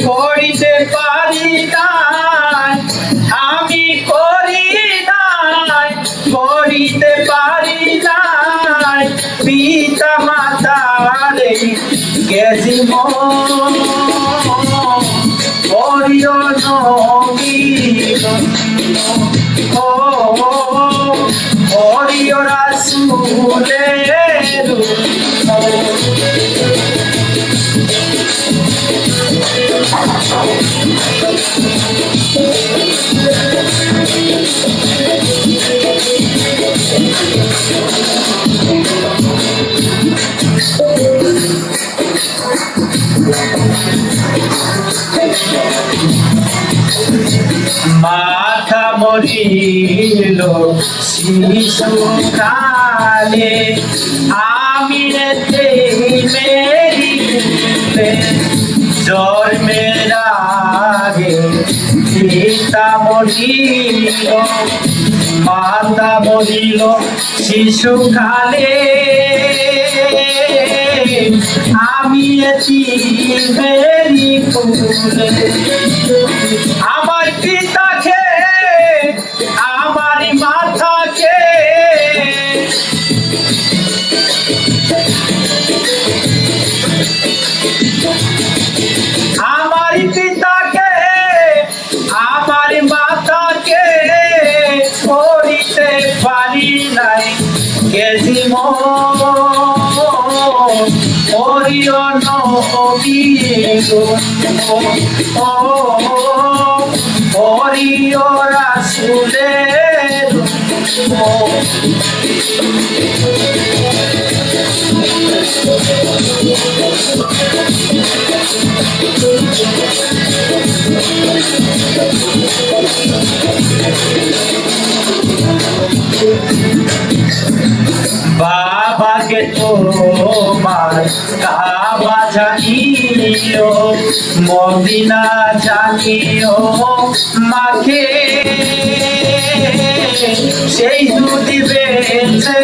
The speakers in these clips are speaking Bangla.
করিতে পারি নাই, আমি করি নাই, করিতে পারি নাই পিতা মাতারে গেছি করিও নবীর ও করিও রাসূলের মাথা মরিল শিশুকালে আমি মেরি জন্মের আগে পিতা মরিল, মাতা মরিল শিশুকালে আমি মেরি কুলে। আমার পিতাকে আমার মাতাকে আমার পিতাকে আমার মাতাকে করিতে পারি নাই গেছি করিও নবীর ও করিও রাসূলের বাবাকে তোমার কাবা জানিও, মদিনা জানিও মাকে, সেই যদি বেঁচে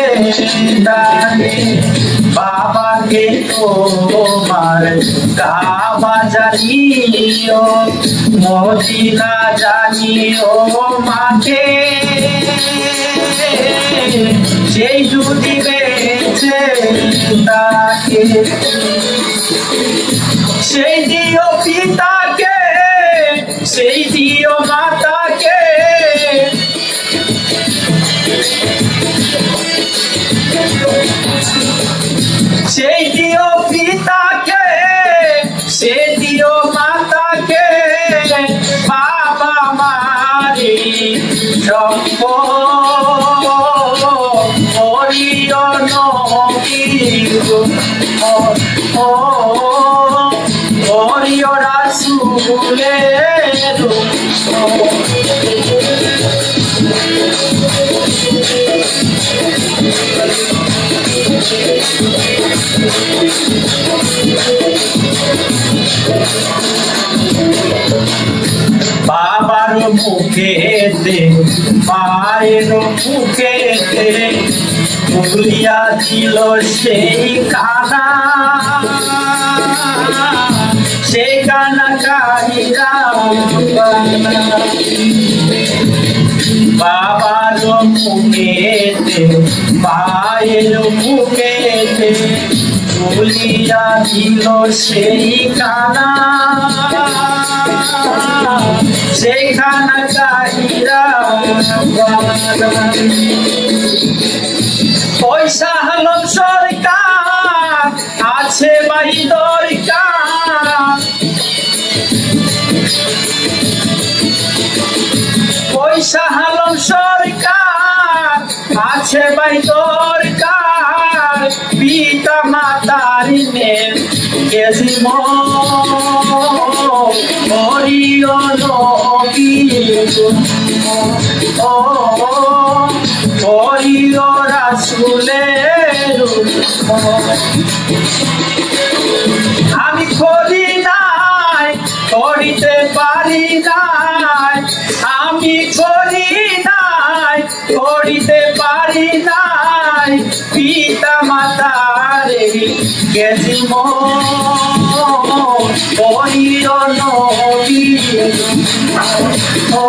থাকে। বাবাকে তোমার কাবা জানিও, মদিনা জানিও মাকে, সেই যদি বেঁচে থাকে। সেই দিও পিতাকে, সেই দিও মাতাকে, সেই দিও পিতাকে, সেই দিও মাতাকে, বাবা মারি সম্পদ করিও নবীর করিও রাসূলের বাবার মুখেতে মায়ের মুখেতে তুলিয়া ছিল সেই কানা, সেই কানা কাহিরা বাবার মুখেতে মায়ের মুখেতে তুলিয়া ছিল সেই কানা, সেই কানা কাহিরা পয়সা হলম সরকার আছে ভাই দরকার, পয়সা হলম সরকার আছে ভাই দরকার, পিতা মাতার নেম গেছি করিও নবীর ও করিও রাসূলের। আমি করি নাই, করিতে পারি নাই, আমি করি নাই, করিতে পারি নাই পিতা মাতার তোমারে গেছি হরির নবীর ও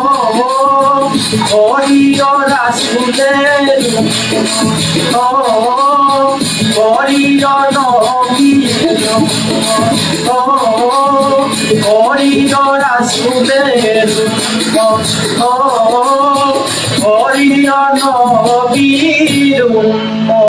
হরির রাসূলের ও হরির নবীর ও হরির রাসূলের ও হরির নবীর